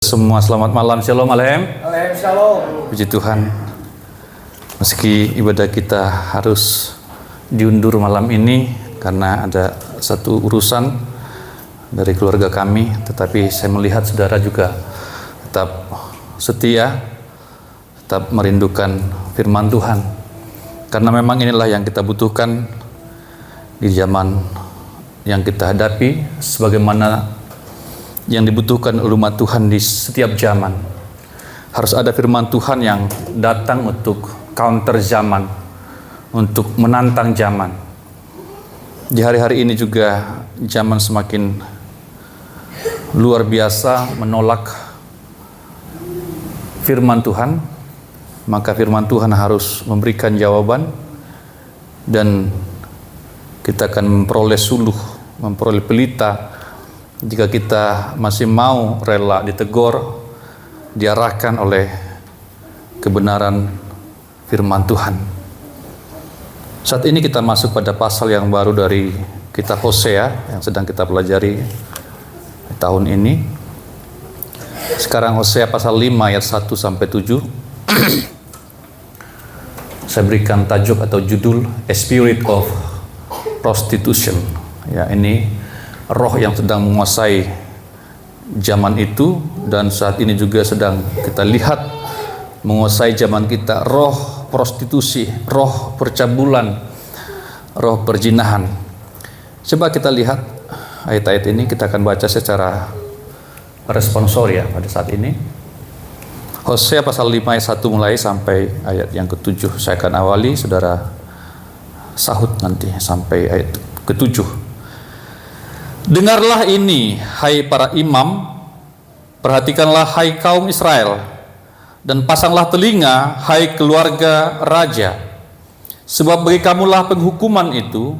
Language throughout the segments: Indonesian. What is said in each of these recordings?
Semua selamat malam, shalom alehem. Alehem shalom. Puji Tuhan, meski ibadah kita harus diundur malam ini karena ada satu urusan dari keluarga kami, tetapi saya melihat saudara juga tetap setia, tetap merindukan firman Tuhan, karena memang inilah yang kita butuhkan di zaman yang kita hadapi, sebagaimana yang dibutuhkan oleh umat Tuhan di setiap zaman. Harus ada firman Tuhan yang datang untuk counter zaman, untuk menantang zaman. Di hari-hari ini juga zaman semakin luar biasa menolak firman Tuhan, maka firman Tuhan harus memberikan jawaban dan kita akan memperoleh suluh, memperoleh pelita jika kita masih mau rela ditegur, diarahkan oleh kebenaran firman Tuhan. Saat ini kita masuk pada pasal yang baru dari kitab Hosea yang sedang kita pelajari tahun ini. Sekarang Hosea pasal 5 ayat 1 sampai 7. Saya berikan tajuk atau judul A Spirit of Prostitution. Ya, ini roh yang sedang menguasai zaman itu, dan saat ini juga sedang kita lihat menguasai zaman kita, roh prostitusi, roh percabulan, roh perzinahan. Coba kita lihat ayat-ayat ini, kita akan baca secara responsor ya pada saat ini. Hosea pasal 5 ayat 1 mulai sampai ayat yang ke-7. Saya akan awali, saudara sahut nanti sampai ayat ke-7. Dengarlah ini, hai para imam, perhatikanlah hai kaum Israel, dan pasanglah telinga, hai keluarga raja. Sebab bagi kamulah penghukuman itu,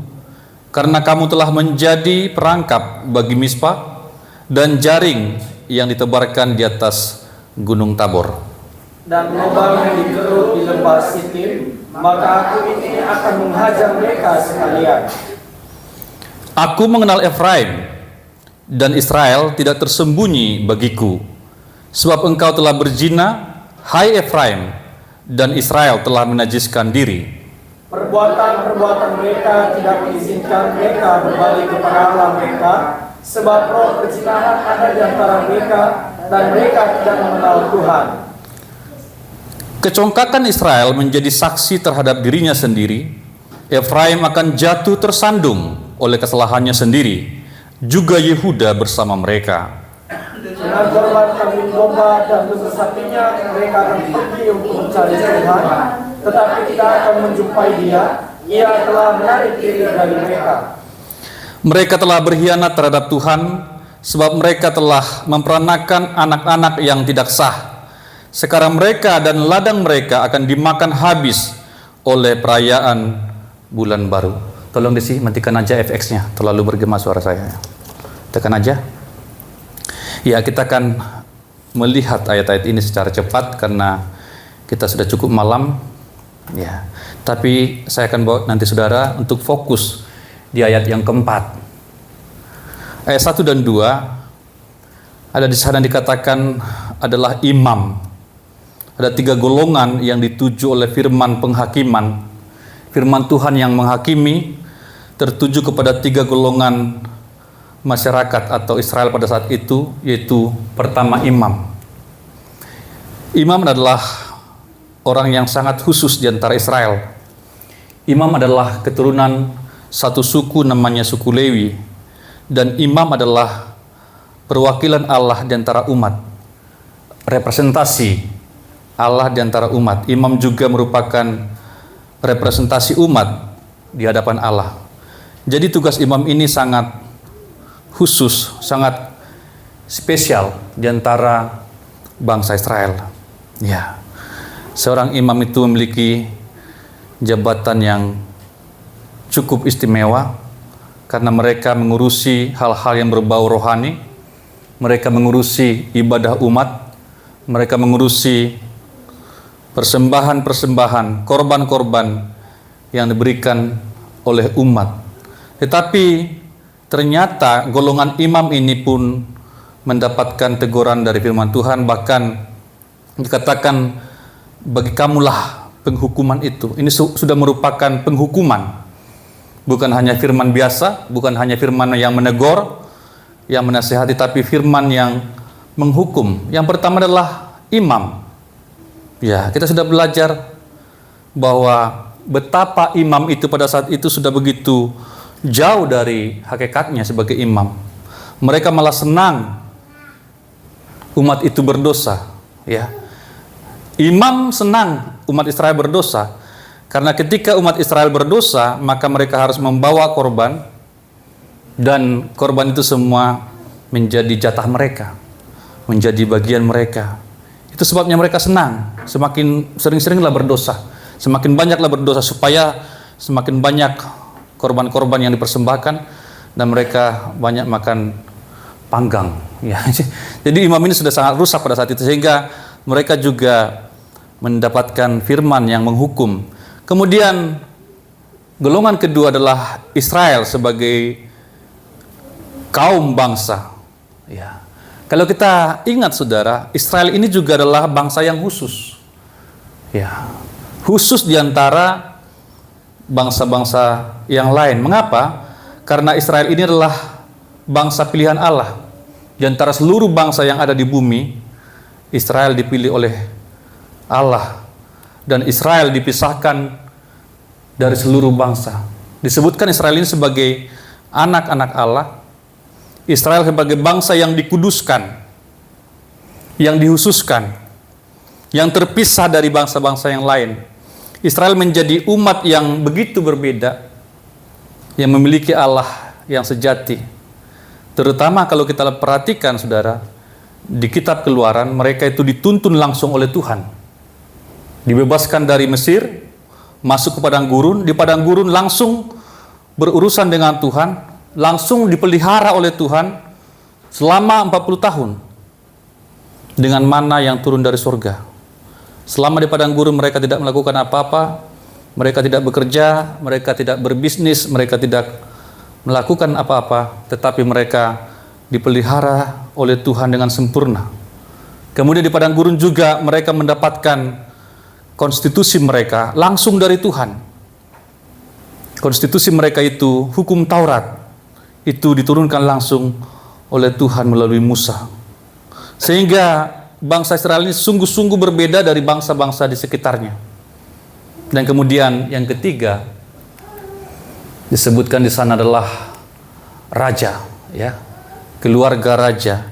karena kamu telah menjadi perangkap bagi Mispa dan jaring yang ditebarkan di atas gunung Tabor. Dan lubang yang digerut di lembah Sitim, maka aku ini akan menghajar mereka sekalian. Aku mengenal Efraim, dan Israel tidak tersembunyi bagiku. Sebab engkau telah berzina, hai Efraim, dan Israel telah menajiskan diri. Perbuatan-perbuatan mereka tidak mengizinkan mereka berbalik kepada Allah mereka, sebab roh perzinahan ada di antara mereka, dan mereka tidak mengenal Tuhan. Kecongkakan Israel menjadi saksi terhadap dirinya sendiri. Efraim akan jatuh tersandung oleh kesalahannya sendiri, juga Yehuda bersama mereka. Dengan korban kambing domba dan domba sapinya, mereka akan pergi untuk mencari Tuhan, tetapi tidak akan menjumpai Dia. Ia telah menarik diri dari mereka. Mereka telah berkhianat terhadap Tuhan, sebab mereka telah memperanakan anak-anak yang tidak sah. Sekarang mereka dan ladang mereka akan dimakan habis oleh perayaan bulan baru. Tolong matikan aja FX-nya, terlalu bergema suara saya. Tekan aja. Ya, kita akan melihat ayat-ayat ini secara cepat karena kita sudah cukup malam. Ya, tapi saya akan bawa nanti saudara untuk fokus di ayat yang keempat. Ayat 1 dan 2 ada di sana dikatakan adalah imam. Ada 3 golongan yang dituju oleh firman penghakiman. Firman Tuhan yang menghakimi tertuju kepada 3 golongan masyarakat atau Israel pada saat itu, yaitu pertama imam. Imam adalah orang yang sangat khusus di antara Israel. Imam adalah keturunan satu suku namanya suku Lewi, dan imam adalah perwakilan Allah di antara umat, representasi Allah di antara umat. Imam juga merupakan representasi umat di hadapan Allah. Jadi tugas imam ini sangat khusus, sangat spesial di antara bangsa Israel. Ya, seorang imam itu memiliki jabatan yang cukup istimewa karena mereka mengurusi hal-hal yang berbau rohani, mereka mengurusi ibadah umat, mereka mengurusi persembahan-persembahan, korban-korban yang diberikan oleh umat. Tetapi ternyata golongan imam ini pun mendapatkan teguran dari firman Tuhan, bahkan dikatakan bagi kamulah penghukuman itu. Ini sudah merupakan penghukuman, bukan hanya firman biasa, bukan hanya firman yang menegur, yang menasihati, tapi firman yang menghukum. Yang pertama adalah imam. Ya, kita sudah belajar bahwa betapa imam itu pada saat itu sudah begitu jauh dari hakikatnya sebagai imam. Mereka malah senang umat itu berdosa, ya. Imam senang umat Israel berdosa, karena ketika umat Israel berdosa, maka mereka harus membawa korban, dan korban itu semua menjadi jatah mereka, menjadi bagian mereka. Itu sebabnya mereka senang, semakin sering-seringlah berdosa, semakin banyaklah berdosa, supaya semakin banyak korban-korban yang dipersembahkan, dan mereka banyak makan panggang. Ya. Jadi imam ini sudah sangat rusak pada saat itu, sehingga mereka juga mendapatkan firman yang menghukum. Kemudian golongan kedua adalah Israel sebagai kaum bangsa. Ya. Kalau kita ingat saudara, Israel ini juga adalah bangsa yang khusus. Ya. Khusus di antara bangsa-bangsa yang lain. Mengapa? Karena Israel ini adalah bangsa pilihan Allah. Di antara seluruh bangsa yang ada di bumi, Israel dipilih oleh Allah. Dan Israel dipisahkan dari seluruh bangsa. Disebutkan Israel ini sebagai anak-anak Allah. Israel sebagai bangsa yang dikuduskan, yang dihususkan, yang terpisah dari bangsa-bangsa yang lain. Israel menjadi umat yang begitu berbeda, yang memiliki Allah yang sejati. Terutama kalau kita perhatikan saudara, di kitab Keluaran mereka itu dituntun langsung oleh Tuhan. Dibebaskan dari Mesir, masuk ke padang gurun, di padang gurun langsung berurusan dengan Tuhan, langsung dipelihara oleh Tuhan selama 40 tahun dengan mana yang turun dari surga. Selama di padang gurun mereka tidak melakukan apa-apa, mereka tidak bekerja, mereka tidak berbisnis, mereka tidak melakukan apa-apa, tetapi mereka dipelihara oleh Tuhan dengan sempurna. Kemudian di padang gurun juga mereka mendapatkan konstitusi mereka langsung dari Tuhan. Konstitusi mereka itu, hukum Taurat, itu diturunkan langsung oleh Tuhan melalui Musa. Sehingga bangsa Israel ini sungguh-sungguh berbeda dari bangsa-bangsa di sekitarnya. Dan kemudian yang ketiga disebutkan di sana adalah raja, ya, keluarga raja.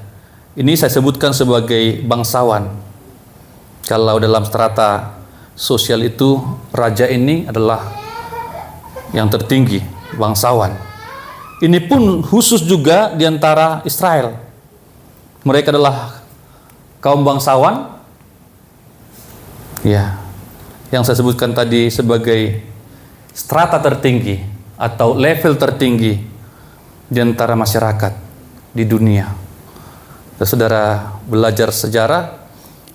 Ini saya sebutkan sebagai bangsawan. Kalau dalam strata sosial itu raja ini adalah yang tertinggi, bangsawan. Ini pun khusus juga di antara Israel. Mereka adalah kaum bangsawan, ya, yang saya sebutkan tadi sebagai strata tertinggi atau level tertinggi di antara masyarakat di dunia. Saudara belajar sejarah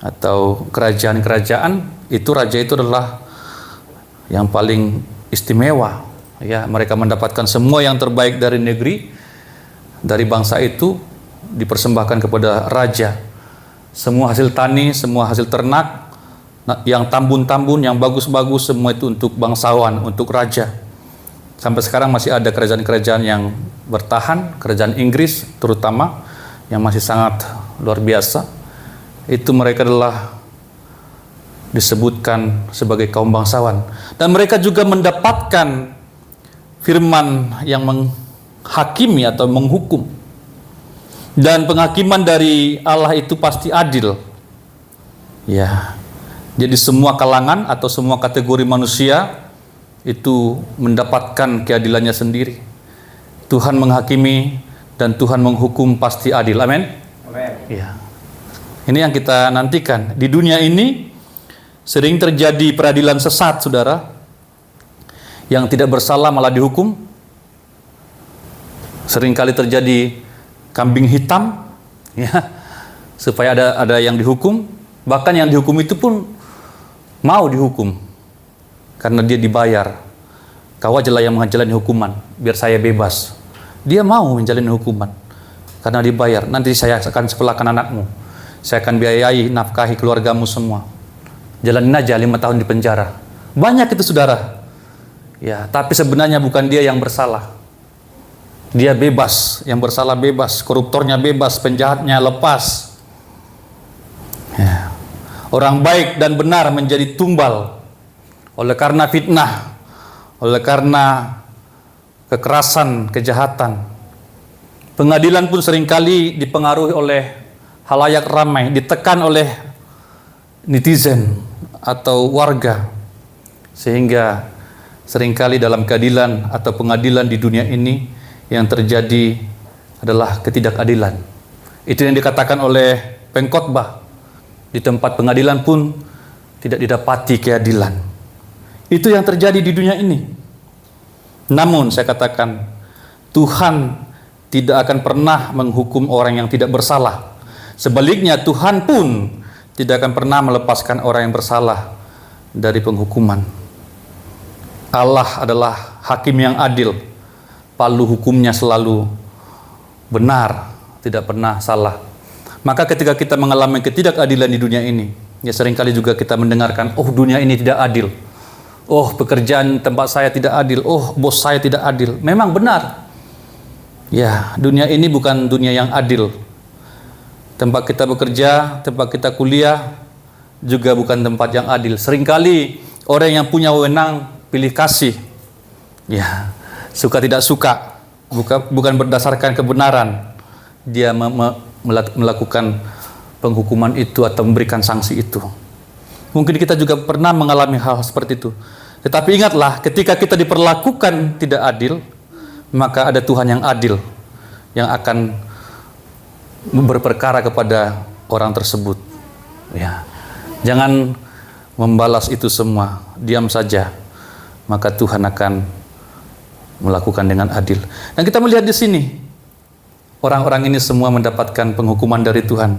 atau kerajaan-kerajaan, itu raja itu adalah yang paling istimewa. Ya, mereka mendapatkan semua yang terbaik dari negeri, dari bangsa itu dipersembahkan kepada raja. Semua hasil tani, semua hasil ternak, yang tambun-tambun, yang bagus-bagus, semua itu untuk bangsawan, untuk raja. Sampai sekarang masih ada kerajaan-kerajaan yang bertahan, kerajaan Inggris terutama, yang masih sangat luar biasa. Itu mereka adalah disebutkan sebagai kaum bangsawan. Dan mereka juga mendapatkan firman yang menghakimi atau menghukum. Dan penghakiman dari Allah itu pasti adil. Ya. Jadi semua kalangan atau semua kategori manusia itu mendapatkan keadilannya sendiri. Tuhan menghakimi dan Tuhan menghukum pasti adil. Amin. Amin. Ya. Ini yang kita nantikan. Di dunia ini sering terjadi peradilan sesat, saudara. Yang tidak bersalah malah dihukum. Seringkali terjadi kambing hitam, ya, supaya ada yang dihukum. Bahkan yang dihukum itu pun mau dihukum karena dia dibayar. Kau ajalah yang menjalani hukuman, biar saya bebas. Dia mau menjalani hukuman karena dibayar. Nanti saya akan sekolahkan anakmu, saya akan biayai nafkahi keluargamu semua. Jalanin aja 5 tahun di penjara. Banyak itu saudara. Ya, tapi sebenarnya bukan dia yang bersalah. Dia bebas, yang bersalah bebas, koruptornya bebas, penjahatnya lepas. Ya. Orang baik dan benar menjadi tumbal oleh karena fitnah, oleh karena kekerasan, kejahatan. Pengadilan pun seringkali dipengaruhi oleh halayak ramai, ditekan oleh netizen atau warga, sehingga seringkali dalam keadilan atau pengadilan di dunia ini yang terjadi adalah ketidakadilan. Itu yang dikatakan oleh pengkhotbah. Di tempat pengadilan pun tidak didapati keadilan. Itu yang terjadi di dunia ini. Namun saya katakan, Tuhan tidak akan pernah menghukum orang yang tidak bersalah. Sebaliknya Tuhan pun tidak akan pernah melepaskan orang yang bersalah dari penghukuman. Allah adalah hakim yang adil. Palu hukumnya selalu benar, tidak pernah salah. Maka ketika kita mengalami ketidakadilan di dunia ini, ya seringkali juga kita mendengarkan, oh dunia ini tidak adil. Oh pekerjaan tempat saya tidak adil. Oh bos saya tidak adil. Memang benar. Ya, dunia ini bukan dunia yang adil. Tempat kita bekerja, tempat kita kuliah juga bukan tempat yang adil. Seringkali orang yang punya wewenang pilih kasih. Ya, suka tidak suka, bukan berdasarkan kebenaran. Dia melakukan penghukuman itu atau memberikan sanksi itu. Mungkin kita juga pernah mengalami hal seperti itu. Tetapi ingatlah, ketika kita diperlakukan tidak adil, maka ada Tuhan yang adil yang akan berperkara kepada orang tersebut. Ya, jangan membalas itu semua, diam saja. Maka Tuhan akan melakukan dengan adil. Dan kita melihat di sini, orang-orang ini semua mendapatkan penghukuman dari Tuhan.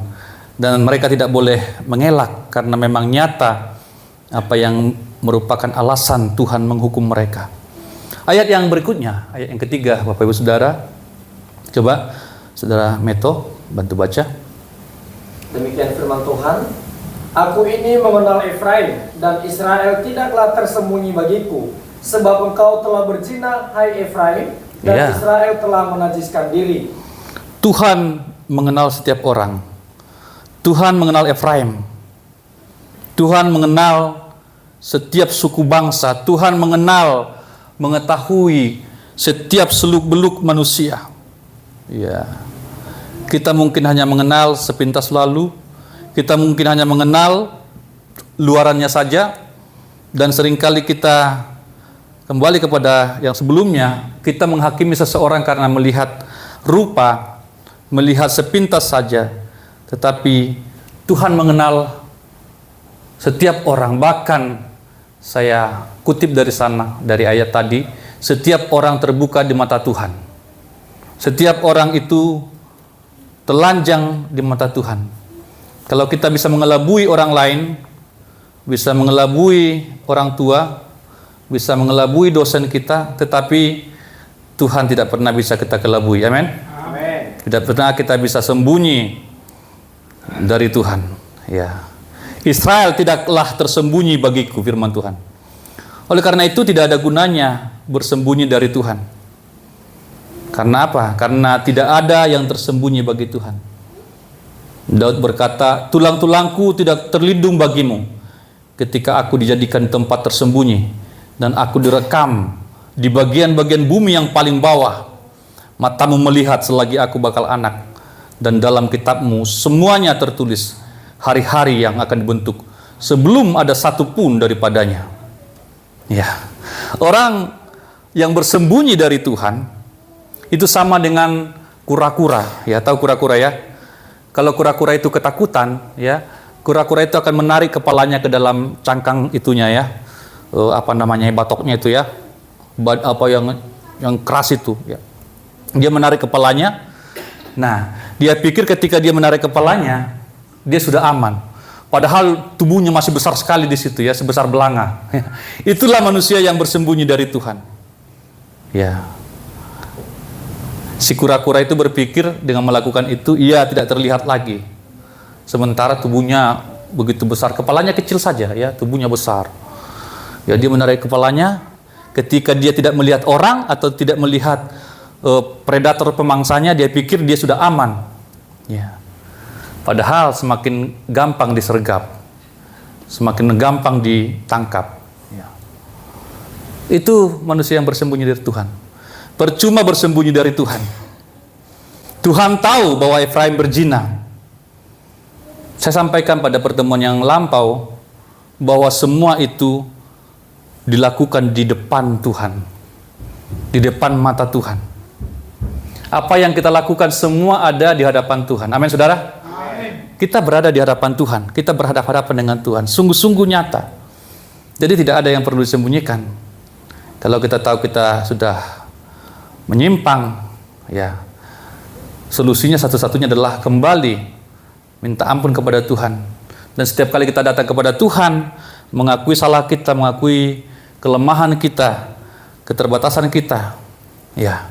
Dan mereka tidak boleh mengelak karena memang nyata apa yang merupakan alasan Tuhan menghukum mereka. Ayat yang berikutnya, ayat yang ketiga, Bapak Ibu Saudara. Coba Saudara Meto bantu baca. Demikian firman Tuhan. Aku ini mengenal Efraim, dan Israel tidaklah tersembunyi bagiku. Sebab engkau telah berzina, hai Efraim, dan Israel telah menajiskan diri. Tuhan mengenal setiap orang. Tuhan mengenal Efraim. Tuhan mengenal setiap suku bangsa. Tuhan mengenal, mengetahui setiap seluk-beluk manusia. Ya. Kita mungkin hanya mengenal sepintas lalu. Kita mungkin hanya mengenal luarannya saja, dan seringkali kita kembali kepada yang sebelumnya. Kita menghakimi seseorang karena melihat rupa, melihat sepintas saja. Tetapi Tuhan mengenal setiap orang. Bahkan saya kutip dari sana, dari ayat tadi, setiap orang terbuka di mata Tuhan. Setiap orang itu telanjang di mata Tuhan. Kalau kita bisa mengelabui orang lain, bisa mengelabui orang tua, bisa mengelabui dosen kita, tetapi Tuhan tidak pernah bisa kita kelabui. Amin. Amin. Tidak pernah kita bisa sembunyi dari Tuhan. Ya. Israel tidaklah tersembunyi bagiku, firman Tuhan. Oleh karena itu tidak ada gunanya bersembunyi dari Tuhan. Karena apa? Karena tidak ada yang tersembunyi bagi Tuhan. Daud berkata, tulang-tulangku tidak terlindung bagimu ketika aku dijadikan tempat tersembunyi dan aku direkam di bagian-bagian bumi yang paling bawah. Matamu melihat selagi aku bakal anak, dan dalam kitabmu semuanya tertulis hari-hari yang akan dibentuk sebelum ada satu pun daripadanya. Ya, orang yang bersembunyi dari Tuhan itu sama dengan kura-kura. Ya, tahu kura-kura ya? Kalau kura-kura itu ketakutan, ya, kura-kura itu akan menarik kepalanya ke dalam cangkang itunya ya, batoknya itu ya, apa yang keras itu ya. Dia menarik kepalanya. Nah, dia pikir ketika dia menarik kepalanya, dia sudah aman. Padahal tubuhnya masih besar sekali di situ ya, sebesar belanga. Itulah manusia yang bersembunyi dari Tuhan. Ya. Si kura-kura itu berpikir dengan melakukan itu ia tidak terlihat lagi. Sementara tubuhnya begitu besar, kepalanya kecil saja ya, tubuhnya besar. Ya, dia menarik kepalanya ketika dia tidak melihat orang atau tidak melihat predator pemangsanya, dia pikir dia sudah aman. Ya. Padahal semakin gampang disergap, semakin gampang ditangkap. Ya. Itu manusia yang bersembunyi dari Tuhan. Percuma bersembunyi dari Tuhan. Tuhan tahu bahwa Efraim berzina. Saya sampaikan pada pertemuan yang lampau bahwa semua itu dilakukan di depan Tuhan, di depan mata Tuhan. Apa yang kita lakukan semua ada di hadapan Tuhan. Amin, saudara? Amin. Kita berada di hadapan Tuhan, kita berhadapan-hadapan dengan Tuhan, sungguh-sungguh nyata. Jadi tidak ada yang perlu disembunyikan. Kalau kita tahu kita sudah menyimpang, ya, solusinya satu-satunya adalah kembali minta ampun kepada Tuhan. Dan setiap kali kita datang kepada Tuhan, mengakui salah kita, mengakui kelemahan kita, keterbatasan kita, ya,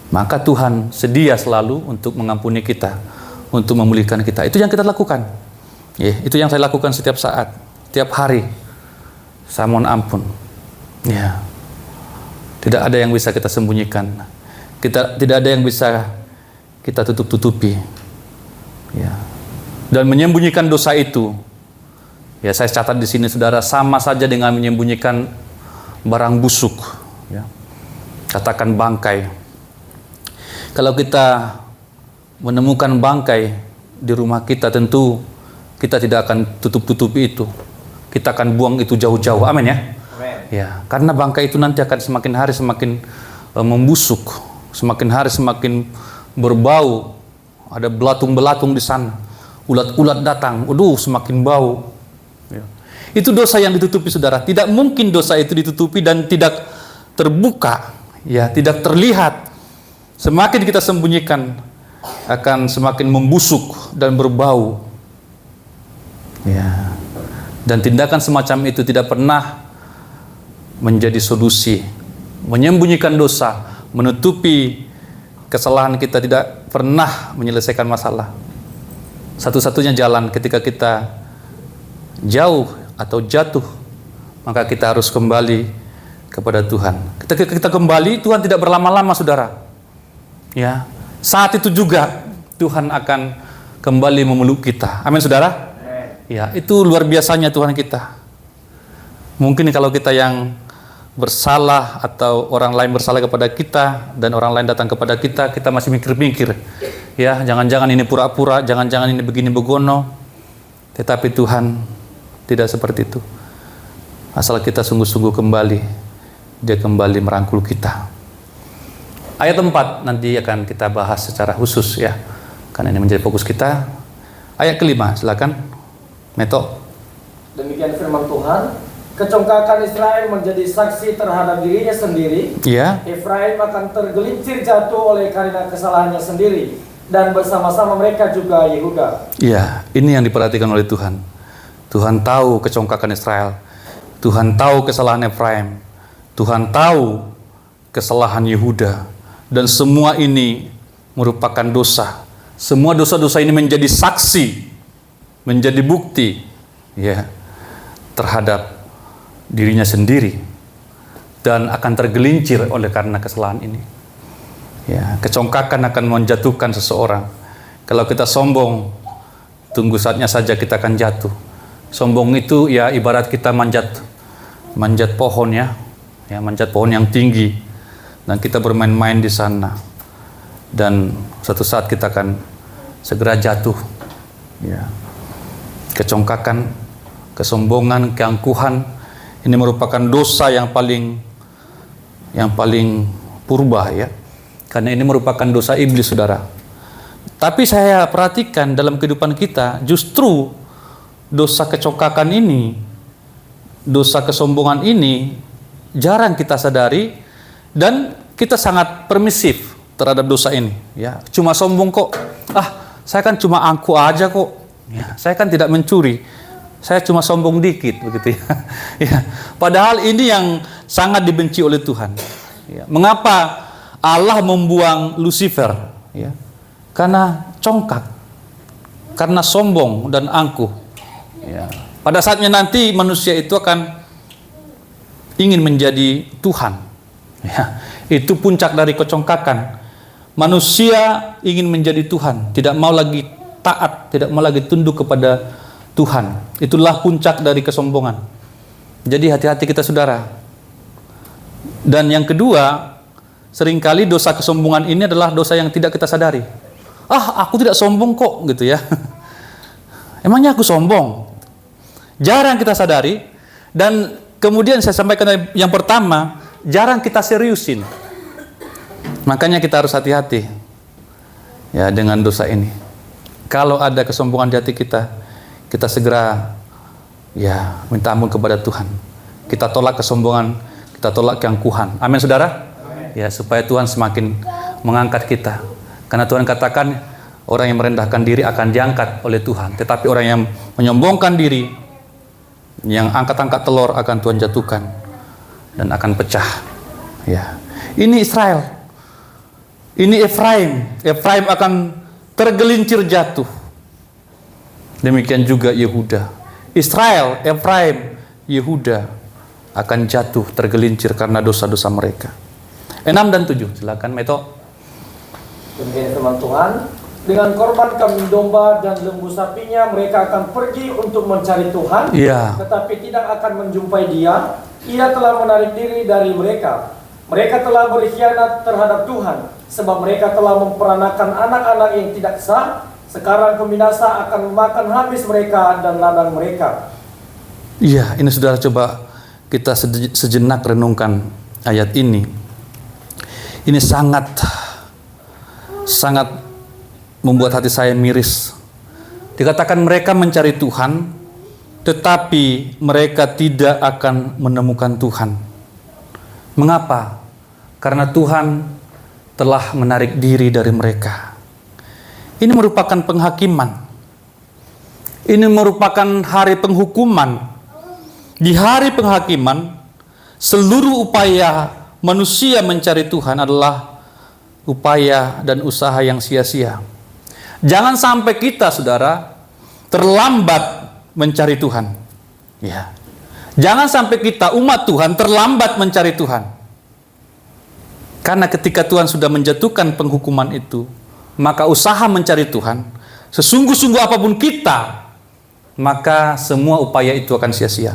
maka Tuhan sedia selalu untuk mengampuni kita, untuk memulihkan kita. Itu yang kita lakukan. Ya, itu yang saya lakukan setiap saat, setiap hari. Saya mohon ampun. Ya. Tidak ada yang bisa kita sembunyikan. Tidak ada yang bisa kita tutup-tutupi. Ya. Dan menyembunyikan dosa itu, ya, saya catat di sini, saudara, sama saja dengan menyembunyikan barang busuk. Ya. Katakan bangkai. Kalau kita menemukan bangkai di rumah kita, tentu kita tidak akan tutup-tutupi itu. Kita akan buang itu jauh-jauh. Amin, ya. Ya, karena bangkai itu nanti akan semakin hari semakin membusuk, semakin hari semakin berbau. Ada belatung-belatung di sana, ulat-ulat datang, semakin bau. Ya. Itu dosa yang ditutupi, saudara. Tidak mungkin dosa itu ditutupi dan tidak terbuka, ya, tidak terlihat. Semakin kita sembunyikan, akan semakin membusuk dan berbau. Ya. Dan tindakan semacam itu tidak pernah menjadi solusi. Menyembunyikan dosa, menutupi kesalahan kita tidak pernah menyelesaikan masalah. Satu-satunya jalan ketika kita jauh atau jatuh, maka kita harus kembali kepada Tuhan. Ketika kita kembali, Tuhan tidak berlama-lama, saudara. Ya, saat itu juga Tuhan akan kembali memeluk kita. Amin, saudara. Ya, itu luar biasanya Tuhan kita. Mungkin kalau kita yang bersalah atau orang lain bersalah kepada kita dan orang lain datang kepada kita, kita masih mikir-mikir, ya, jangan-jangan ini pura-pura, jangan-jangan ini begini begono. Tetapi Tuhan tidak seperti itu. Asal kita sungguh-sungguh kembali, Dia kembali merangkul kita. Ayat 4 nanti akan kita bahas secara khusus, ya, karena ini menjadi fokus kita. Ayat kelima, silakan Meto. Demikian firman Tuhan. Kecongkakan Israel menjadi saksi terhadap dirinya sendiri. Ya. Efraim akan tergelincir jatuh oleh karena kesalahannya sendiri, dan bersama-sama mereka juga Yehuda. Ya, ini yang diperhatikan oleh Tuhan. Tuhan tahu kecongkakan Israel. Tuhan tahu kesalahan Efraim. Tuhan tahu kesalahan Yehuda. Dan semua ini merupakan dosa. Semua dosa-dosa ini menjadi saksi, menjadi bukti, ya, terhadap dirinya sendiri, dan akan tergelincir oleh karena kesalahan ini. Ya, kecongkakan akan menjatuhkan seseorang. Kalau kita sombong, tunggu saatnya saja kita akan jatuh. Sombong itu ya ibarat kita manjat pohon, ya, manjat pohon yang tinggi, dan kita bermain-main di sana, dan suatu saat kita akan segera jatuh. Ya, kecongkakan, kesombongan, keangkuhan, ini merupakan dosa yang paling purba, ya, karena ini merupakan dosa iblis, saudara. Tapi saya perhatikan dalam kehidupan kita, justru dosa kecongkakan ini, dosa kesombongan ini jarang kita sadari, dan kita sangat permisif terhadap dosa ini. Ya, cuma sombong kok. Saya kan cuma angku aja kok. Ya, saya kan tidak mencuri. Saya cuma sombong dikit, begitu, ya. Ya. Padahal ini yang sangat dibenci oleh Tuhan. Ya. Mengapa Allah membuang Lucifer, ya, karena congkak, karena sombong dan angkuh. Ya. Pada saatnya nanti manusia itu akan ingin menjadi Tuhan. Ya. Itu puncak dari kecongkakan. Manusia ingin menjadi Tuhan, tidak mau lagi taat, tidak mau lagi tunduk kepada Tuhan. Itulah puncak dari kesombongan. Jadi hati-hati kita saudara. Dan yang kedua, seringkali dosa kesombongan ini adalah dosa yang tidak kita sadari. Aku tidak sombong kok, gitu ya. Emangnya aku sombong? Jarang kita sadari. Dan kemudian saya sampaikan yang pertama, jarang kita seriusin. Makanya kita harus hati-hati ya dengan dosa ini. Kalau ada kesombongan di hati kita, kita segera ya minta ampun kepada Tuhan. Kita tolak kesombongan, kita tolak keangkuhan. Amin saudara. Ya, supaya Tuhan semakin mengangkat kita. Karena Tuhan katakan orang yang merendahkan diri akan diangkat oleh Tuhan. Tetapi orang yang menyombongkan diri, yang angkat-angkat telur akan Tuhan jatuhkan dan akan pecah. Ya. Ini Israel. Ini Efraim. Efraim akan tergelincir jatuh. Demikian juga Yehuda. Israel, Efraim, Yehuda akan jatuh tergelincir karena dosa-dosa mereka. 6 dan 7, silakan Meto. Demikian firman Tuhan, dengan korban kambing domba dan lembu sapinya mereka akan pergi untuk mencari Tuhan, tetapi tidak akan menjumpai Dia. Ia telah menarik diri dari mereka. Mereka telah berkhianat terhadap Tuhan, sebab mereka telah memperanakan anak-anak yang tidak sah. Sekarang pembinasa akan memakan habis mereka dan ladang mereka. Iya, ini saudara, coba kita sejenak renungkan ayat ini. Ini sangat membuat hati saya miris. Dikatakan mereka mencari Tuhan, tetapi mereka tidak akan menemukan Tuhan. Mengapa? Karena Tuhan telah menarik diri dari mereka. Ini merupakan penghakiman. Ini merupakan hari penghukuman. Di hari penghakiman, seluruh upaya manusia mencari Tuhan adalah upaya dan usaha yang sia-sia. Jangan sampai kita, saudara, terlambat mencari Tuhan. Ya. Jangan sampai kita, umat Tuhan, terlambat mencari Tuhan. Karena ketika Tuhan sudah menjatuhkan penghukuman itu, maka usaha mencari Tuhan, sesungguh-sungguh apapun kita, maka semua upaya itu akan sia-sia.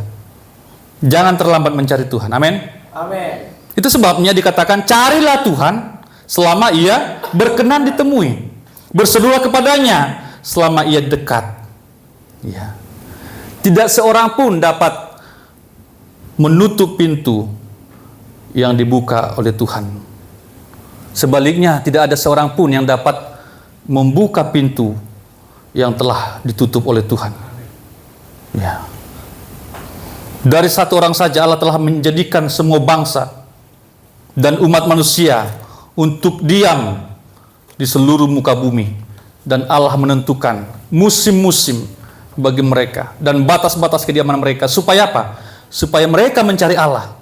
Jangan terlambat mencari Tuhan. Amin. Amin. Itu sebabnya dikatakan carilah Tuhan selama Ia berkenan ditemui. Berserulah kepadanya selama Ia dekat. Ya. Tidak seorang pun dapat menutup pintu yang dibuka oleh Tuhan. Sebaliknya, tidak ada seorang pun yang dapat membuka pintu yang telah ditutup oleh Tuhan. Ya. Dari satu orang saja Allah telah menjadikan semua bangsa dan umat manusia untuk diam di seluruh muka bumi, dan Allah menentukan musim-musim bagi mereka dan batas-batas kediaman mereka. Supaya apa? Supaya mereka mencari Allah.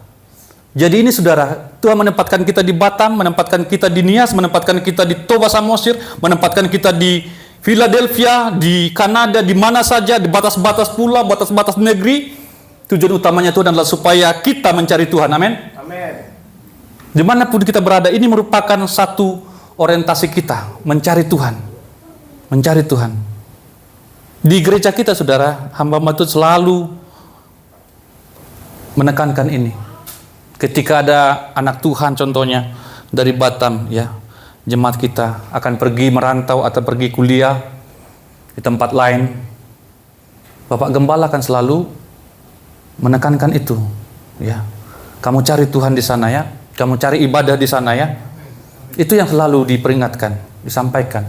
Jadi ini saudara, Tuhan menempatkan kita di Batam, menempatkan kita di Nias, menempatkan kita di Toba Samosir, menempatkan kita di Philadelphia, di Kanada, di mana saja, di batas-batas pulau, batas-batas negeri. Tujuan utamanya Tuhan adalah supaya kita mencari Tuhan. Amin. Amin. Dimanapun kita berada, ini merupakan satu orientasi kita, mencari Tuhan. Mencari Tuhan. Di gereja kita, saudara, hamba-hamba Tuhan selalu menekankan ini. Ketika ada anak Tuhan contohnya dari Batam, ya, jemaat kita akan pergi merantau atau pergi kuliah di tempat lain, Bapak Gembala akan selalu menekankan itu, ya. Kamu cari Tuhan di sana ya, kamu cari ibadah di sana ya. Itu yang selalu diperingatkan, disampaikan.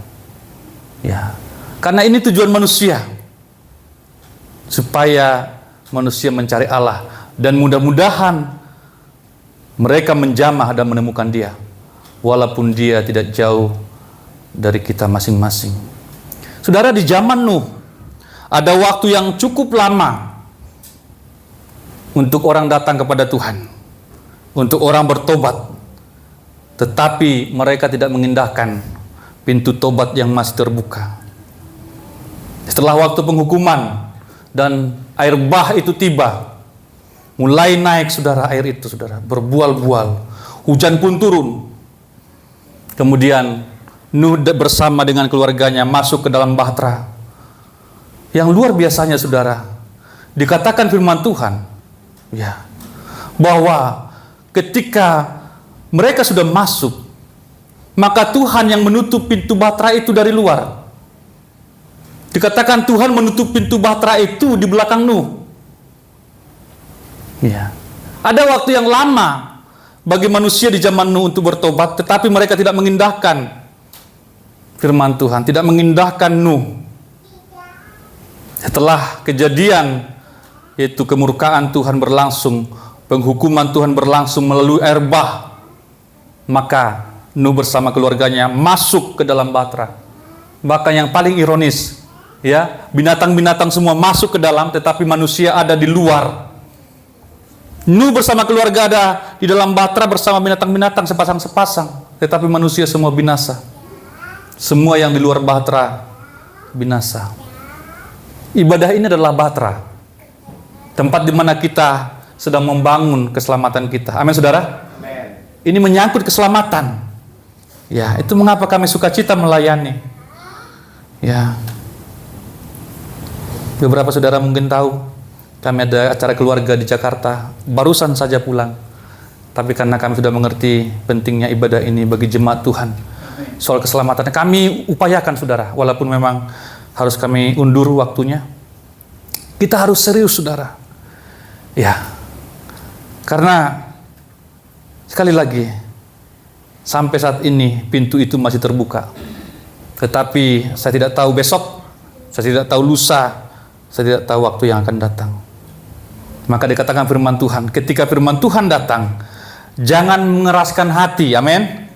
Ya. Karena ini tujuan manusia. Supaya manusia mencari Allah, dan mudah-mudahan mereka menjamah dan menemukan Dia, walaupun Dia tidak jauh dari kita masing-masing. Saudara, di zaman Nuh ada waktu yang cukup lama untuk orang datang kepada Tuhan, untuk orang bertobat. tetapi mereka tidak mengindahkan pintu tobat yang masih terbuka. Setelah waktu penghukuman dan air bah itu tiba, mulai naik saudara air itu saudara, berbual-bual, hujan pun turun. Kemudian Nuh bersama dengan keluarganya masuk ke dalam bahtera. Yang luar biasanya saudara, dikatakan firman Tuhan, ya, bahwa ketika mereka sudah masuk, maka Tuhan yang menutup pintu bahtera itu dari luar. Dikatakan Tuhan menutup pintu bahtera itu di belakang Nuh. Ya. Ada waktu yang lama bagi manusia di zaman Nuh untuk bertobat, tetapi mereka tidak mengindahkan firman Tuhan, tidak mengindahkan Nuh. Setelah kejadian, yaitu kemurkaan Tuhan berlangsung, penghukuman Tuhan berlangsung melalui air bah, maka Nuh bersama keluarganya masuk ke dalam bahtera. Bahkan yang paling ironis, ya, binatang-binatang semua masuk ke dalam, tetapi manusia ada di luar. Nuh bersama keluarga ada di dalam bahtera bersama binatang-binatang sepasang-sepasang, tetapi manusia semua binasa. Semua yang di luar bahtera binasa. Ibadah ini adalah bahtera, tempat di mana kita sedang membangun keselamatan kita. Amin saudara. Amen. Ini menyangkut keselamatan. Ya, itu mengapa kami sukacita melayani. Ya. Beberapa saudara mungkin tahu, kami ada acara keluarga di Jakarta, barusan saja pulang. Tapi karena kami sudah mengerti pentingnya ibadah ini bagi jemaat Tuhan, soal keselamatan kami upayakan saudara, walaupun memang harus kami undur waktunya. Kita harus serius saudara. Ya. Karena sekali lagi, sampai saat ini pintu itu masih terbuka. Tetapi saya tidak tahu besok, saya tidak tahu lusa, saya tidak tahu waktu yang akan datang. Maka dikatakan firman Tuhan, ketika firman Tuhan datang, jangan mengeraskan hati. Amin.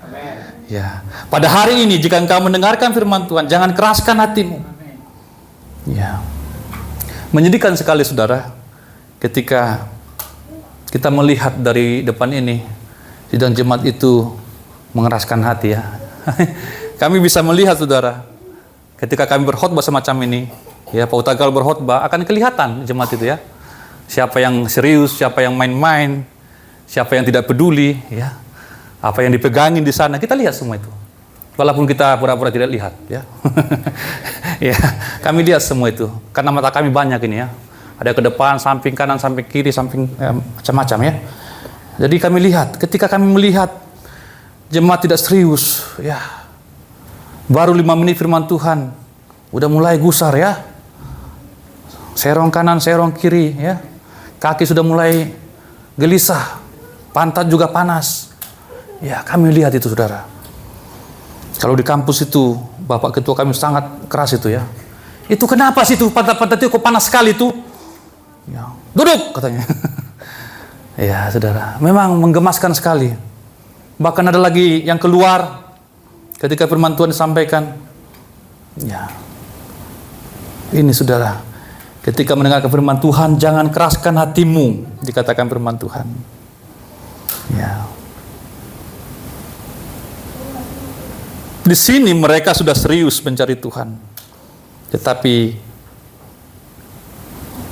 Ya. Pada hari ini jika engkau mendengarkan firman Tuhan, jangan keraskan hatimu. Ya. Menyedihkan sekali saudara, ketika kita melihat dari depan ini, sidang jemaat itu mengeraskan hati ya. Kami bisa melihat saudara, ketika kami berkhotbah semacam ini, ya, Pak Utagal berkhotbah, akan kelihatan jemaat itu ya. Siapa yang serius, siapa yang main-main, siapa yang tidak peduli, ya. Apa yang dipegangin di sana, kita lihat semua itu. Walaupun kita pura-pura tidak lihat, ya. Ya, kami lihat semua itu. Karena mata kami banyak ini ya. Ada ke depan, samping kanan, samping kiri, samping macam-macam ya. Jadi kami lihat, ketika kami melihat jemaat tidak serius, ya. Baru 5 menit firman Tuhan, udah mulai gusar ya. Serong kanan, serong kiri ya. Kaki sudah mulai gelisah, pantat juga panas. Ya, kami lihat itu saudara. Kalau di kampus itu, Bapak Ketua kami sangat keras itu ya. Itu kenapa sih itu pantat-pantat itu kok panas sekali itu? Ya, duduk katanya. Ya saudara, memang menggemaskan sekali. Bahkan ada lagi yang keluar ketika firman Tuhan disampaikan. Ya, ini saudara, ketika mendengarkan firman Tuhan, jangan keraskan hatimu, dikatakan firman Tuhan. Ya. Di sini mereka sudah serius mencari Tuhan. Tetapi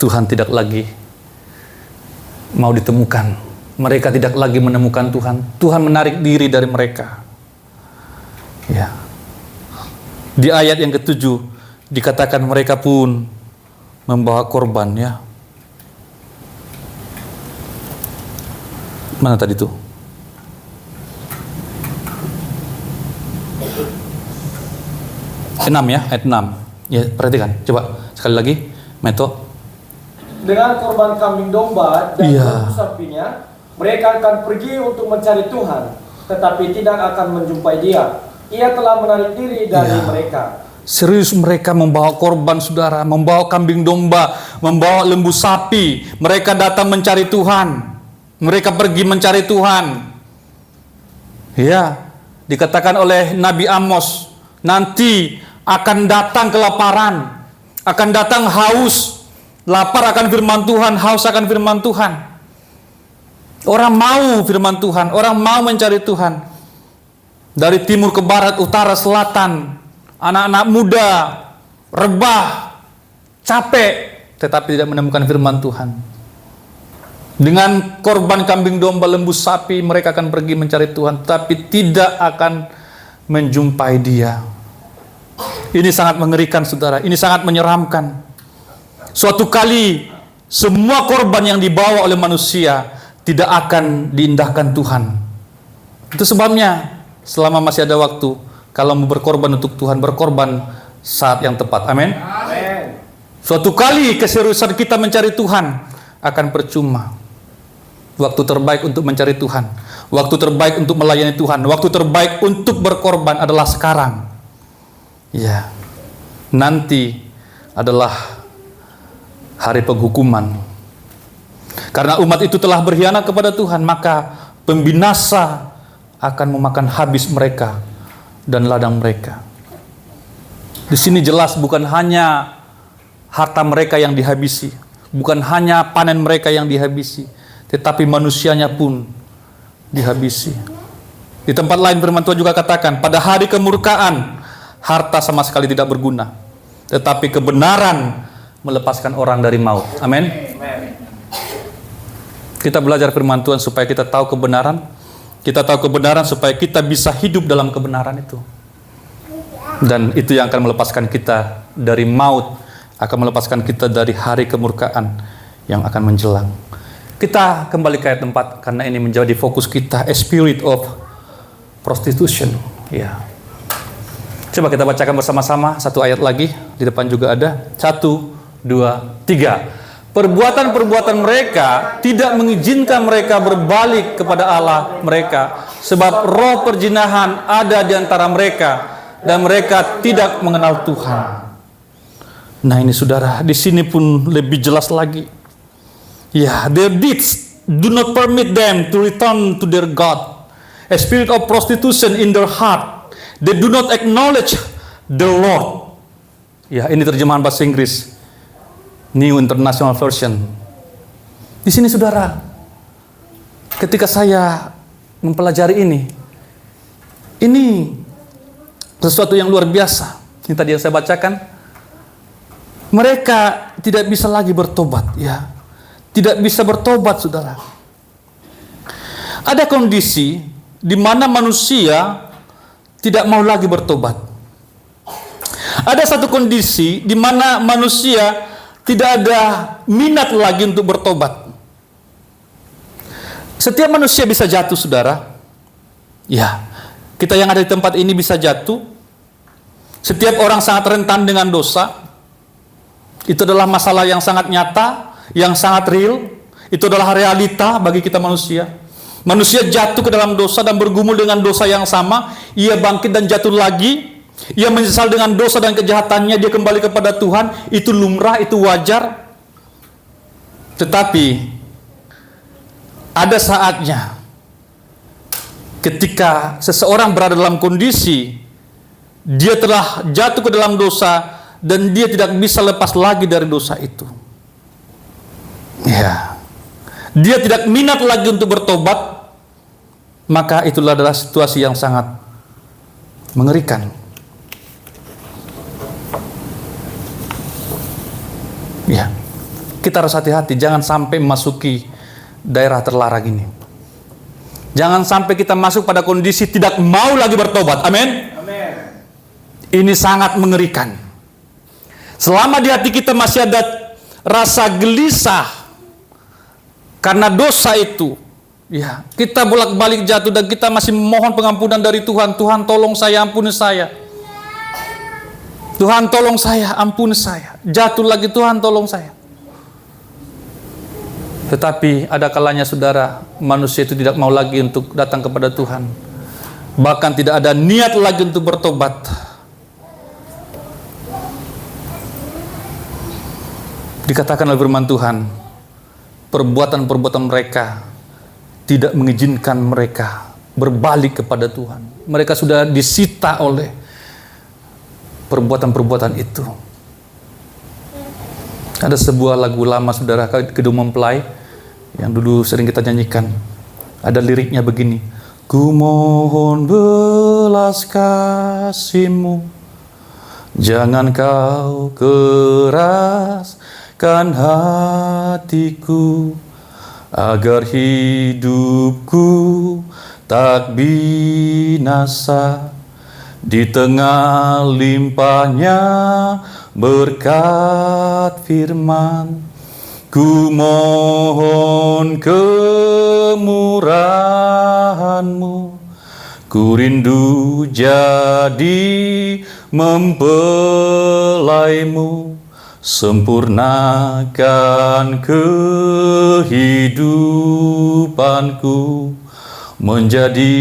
Tuhan tidak lagi mau ditemukan. Mereka tidak lagi menemukan Tuhan. Tuhan menarik diri dari mereka. Ya. Di ayat yang ke-7 dikatakan mereka pun membawa korban ya. Mana tadi itu? Ayat 6 ya, ayat 6. Ya, perhatikan. Coba sekali lagi, Meto. Dengan korban kambing domba dan Iya. sapinya, mereka akan pergi untuk mencari Tuhan, tetapi tidak akan menjumpai Dia. Ia telah menarik diri dari Iya. mereka. Serius mereka membawa korban saudara, membawa kambing domba, membawa lembu sapi. Mereka datang mencari Tuhan. Mereka pergi mencari Tuhan. Ya, dikatakan oleh Nabi Amos, nanti akan datang kelaparan, akan datang haus, lapar akan firman Tuhan, haus akan firman Tuhan. Orang mau firman Tuhan, orang mau mencari Tuhan. dari timur ke barat, utara, selatan, anak-anak muda, rebah, capek, tetapi tidak menemukan firman Tuhan. Dengan korban kambing domba, lembu sapi, mereka akan pergi mencari Tuhan, tapi tidak akan menjumpai Dia. Ini sangat mengerikan, saudara. Ini sangat menyeramkan. Suatu kali semua korban yang dibawa oleh manusia tidak akan diindahkan Tuhan. Itu sebabnya selama masih ada waktu, kalau mau berkorban untuk Tuhan, berkorban saat yang tepat. Amin. Suatu kali keseriusan kita mencari Tuhan akan percuma. Waktu terbaik untuk mencari Tuhan, waktu terbaik untuk melayani Tuhan, waktu terbaik untuk berkorban adalah sekarang. Ya, nanti adalah hari penghukuman. Karena umat itu telah berkhianat kepada Tuhan, maka pembinasa akan memakan habis mereka dan ladang mereka. Di sini jelas bukan hanya harta mereka yang dihabisi, bukan hanya panen mereka yang dihabisi, tetapi manusianya pun dihabisi. Di tempat lain firman Tuhan juga katakan, pada hari kemurkaan harta sama sekali tidak berguna, tetapi kebenaran melepaskan orang dari maut. Amin. Kita belajar firman Tuhan supaya kita tahu kebenaran. Kita tahu kebenaran supaya kita bisa hidup dalam kebenaran itu. Dan itu yang akan melepaskan kita dari maut, akan melepaskan kita dari hari kemurkaan yang akan menjelang. Kita kembali ke ayat 4 karena ini menjadi fokus kita, a spirit of prostitution. Ya. Coba kita bacakan bersama-sama satu ayat lagi, di depan juga ada. 1, 2, 3. Perbuatan-perbuatan mereka tidak mengizinkan mereka berbalik kepada Allah mereka, sebab roh perjinahan ada di antara mereka dan mereka tidak mengenal Tuhan. Nah, ini saudara, di sini pun lebih jelas lagi. Ya, their deeds do not permit them to return to their God. A spirit of prostitution in their heart. They do not acknowledge the Lord. Ya, ini terjemahan bahasa Inggris, New International Version. Di sini saudara, ketika saya mempelajari ini sesuatu yang luar biasa. Ini tadi yang saya bacakan. Mereka tidak bisa lagi bertobat, ya. Tidak bisa bertobat, saudara. Ada kondisi di mana manusia tidak mau lagi bertobat. Ada satu kondisi di mana manusia tidak ada minat lagi untuk bertobat. Setiap manusia bisa jatuh, saudara. Ya, kita yang ada di tempat ini bisa jatuh. Setiap orang sangat rentan dengan dosa. Itu adalah masalah yang sangat nyata, yang sangat real. Itu adalah realita bagi kita manusia. Manusia jatuh ke dalam dosa dan bergumul dengan dosa yang sama. Ia bangkit dan jatuh lagi. Ia menyesal dengan dosa dan kejahatannya. Dia kembali kepada Tuhan. Itu lumrah, itu wajar. Tetapi ada saatnya ketika seseorang berada dalam kondisi dia telah jatuh ke dalam dosa dan dia tidak bisa lepas lagi dari dosa itu. Ya, dia tidak minat lagi untuk bertobat, maka itulah adalah situasi yang sangat mengerikan. Ya, kita harus hati-hati, jangan sampai memasuki daerah terlarang ini. Jangan sampai kita masuk pada kondisi tidak mau lagi bertobat. Amin. Ini sangat mengerikan. Selama di hati kita masih ada rasa gelisah karena dosa itu, ya, kita bolak-balik jatuh dan kita masih memohon pengampunan dari Tuhan. Tuhan tolong saya, ampuni saya. Tuhan tolong saya, ampuni saya. Jatuh lagi, Tuhan tolong saya. Tetapi ada kalanya saudara, manusia itu tidak mau lagi untuk datang kepada Tuhan. Bahkan tidak ada niat lagi untuk bertobat. Dikatakan oleh firman Tuhan, perbuatan-perbuatan mereka tidak mengizinkan mereka berbalik kepada Tuhan. Mereka sudah disita oleh perbuatan-perbuatan itu. Ada sebuah lagu lama, saudara, Kedung Mempelai, yang dulu sering kita nyanyikan. Ada liriknya begini: ku mohon belas kasih-Mu. Jangan Kau keraskan hatiku, agar hidupku tak binasa. Di tengah limpahnya berkat firman, ku mohon kemurahan-Mu. Ku rindu jadi mempelai-Mu, sempurnakan kehidupanku menjadi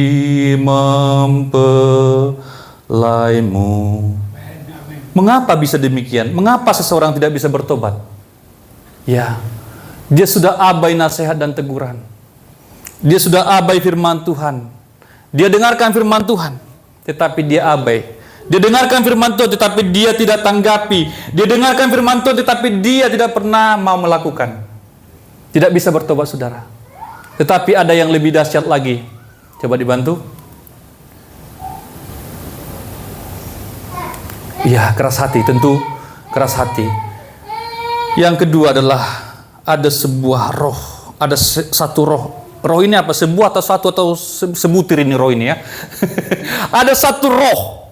mempelai-Mu. Mengapa bisa demikian? Mengapa seseorang tidak bisa bertobat? Ya, dia sudah abai nasihat dan teguran. Dia sudah abai firman Tuhan. Dia dengarkan firman Tuhan, tetapi dia abai. Dia dengarkan firman Tuhan, tetapi dia tidak tanggapi. Dia dengarkan firman Tuhan, tetapi dia tidak pernah mau melakukan. Tidak bisa bertobat, saudara. Tetapi ada yang lebih dahsyat lagi. Coba dibantu. Ya, keras hati, tentu keras hati. Yang kedua adalah ada sebuah roh, ada satu roh. Roh ini apa? Sebuah atau satu atau sebutir ini roh ini ya. Ada satu roh,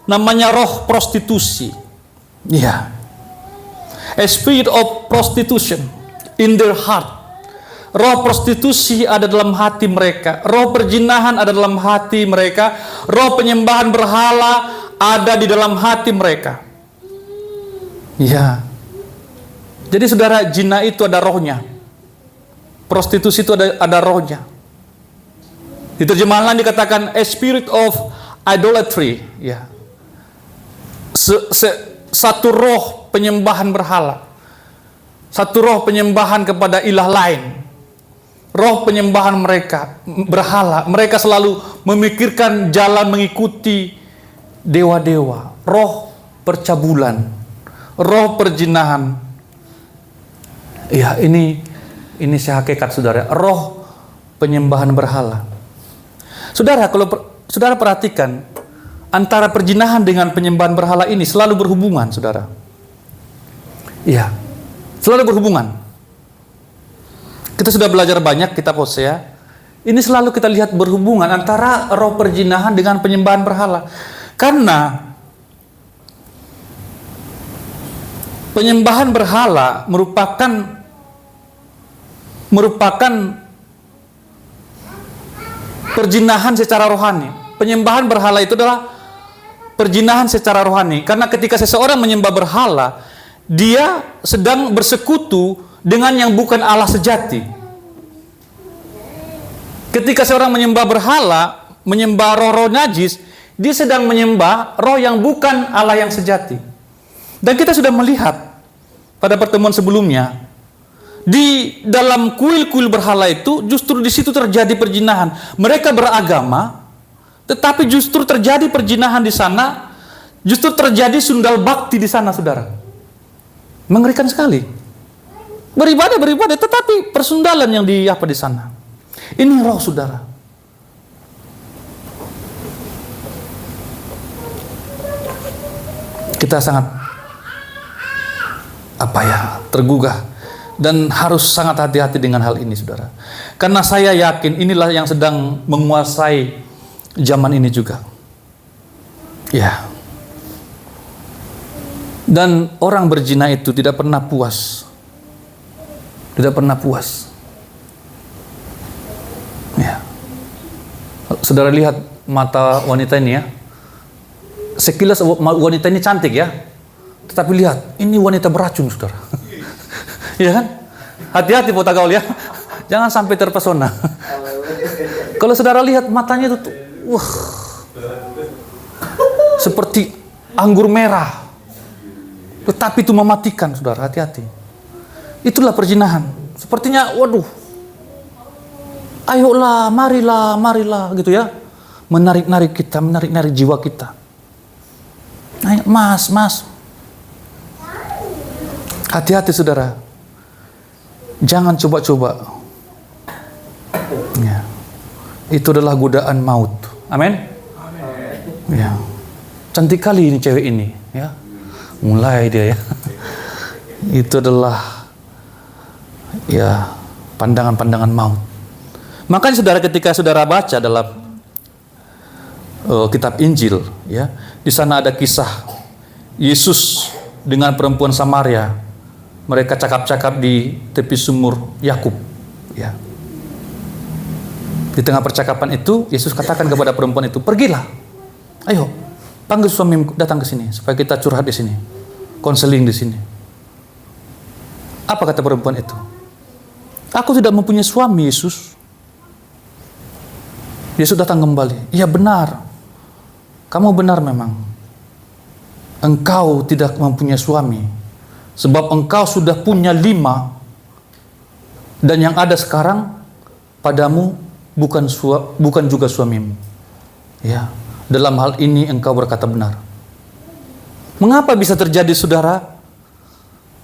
namanya roh prostitusi. Ya, a spirit of prostitution in their heart. Roh prostitusi ada dalam hati mereka. Roh perzinahan ada dalam hati mereka. Roh penyembahan berhala ada di dalam hati mereka. Ya. Jadi saudara, zina itu ada rohnya. Prostitusi itu ada rohnya. Di terjemahan lain dikatakan a spirit of idolatry, ya. Satu roh penyembahan berhala. Satu roh penyembahan kepada ilah lain. Roh penyembahan mereka berhala. Mereka selalu memikirkan jalan mengikuti dewa-dewa. Roh percabulan, roh perzinahan. Ya, ini hakikat saudara, roh penyembahan berhala. Saudara, kalau saudara perhatikan, antara perzinahan dengan penyembahan berhala ini selalu berhubungan, saudara. Iya, selalu berhubungan. Kita sudah belajar banyak kitab Hosea. Ini selalu kita lihat berhubungan antara roh perzinahan dengan penyembahan berhala. Karena penyembahan berhala merupakan perzinahan secara rohani. Penyembahan berhala itu adalah perzinahan secara rohani. Karena ketika seseorang menyembah berhala, dia sedang bersekutu dengan yang bukan Allah sejati. Ketika seorang menyembah berhala, menyembah roh-roh najis, dia sedang menyembah roh yang bukan Allah yang sejati. Dan kita sudah melihat pada pertemuan sebelumnya, di dalam kuil-kuil berhala itu justru di situ terjadi perzinahan. Mereka beragama, tetapi justru terjadi perzinahan di sana, justru terjadi sundal bakti di sana, saudara. Mengerikan sekali. Beribadah, tetapi persundalan yang di sana. Ini roh, saudara. Kita sangat tergugah. Dan harus sangat hati-hati dengan hal ini, saudara. Karena saya yakin inilah yang sedang menguasai zaman ini juga. Ya. Dan orang berzina itu tidak pernah puas. Tidak pernah puas. Ya. Saudara lihat mata wanita ini ya. Sekilas wanita ini cantik ya. Tetapi lihat, ini wanita beracun, saudara. Ya kan? Hati-hati Pak Gaul ya. Jangan sampai terpesona. Kalau saudara lihat matanya itu seperti anggur merah. Tetapi itu mematikan, saudara, hati-hati. Itulah perzinahan. Sepertinya waduh. Ayolah, marilah gitu ya. Menarik-narik kita, menarik-narik jiwa kita. Ayo, mas. Hati-hati, saudara. Jangan coba-coba. Ya. Itu adalah godaan maut. Amin. Ya. Cantik kali ini cewek ini, ya. Mulai dia ya. Itu adalah ya pandangan-pandangan maut. Makanya saudara, ketika saudara baca dalam kitab Injil, ya, di sana ada kisah Yesus dengan perempuan Samaria. Mereka cakap-cakap di tepi sumur Yakub, ya. Di tengah percakapan itu, Yesus katakan kepada perempuan itu, "Pergilah, ayo, panggil suamimu datang ke sini supaya kita curhat di sini, konseling di sini." Apa kata perempuan itu? "Aku tidak mempunyai suami, Yesus." Yesus datang kembali. "Iya benar, kamu benar memang. Engkau tidak mempunyai suami, sebab engkau sudah punya 5, dan yang ada sekarang padamu bukan juga suamimu. Ya, dalam hal ini engkau berkata benar." Mengapa bisa terjadi, saudara?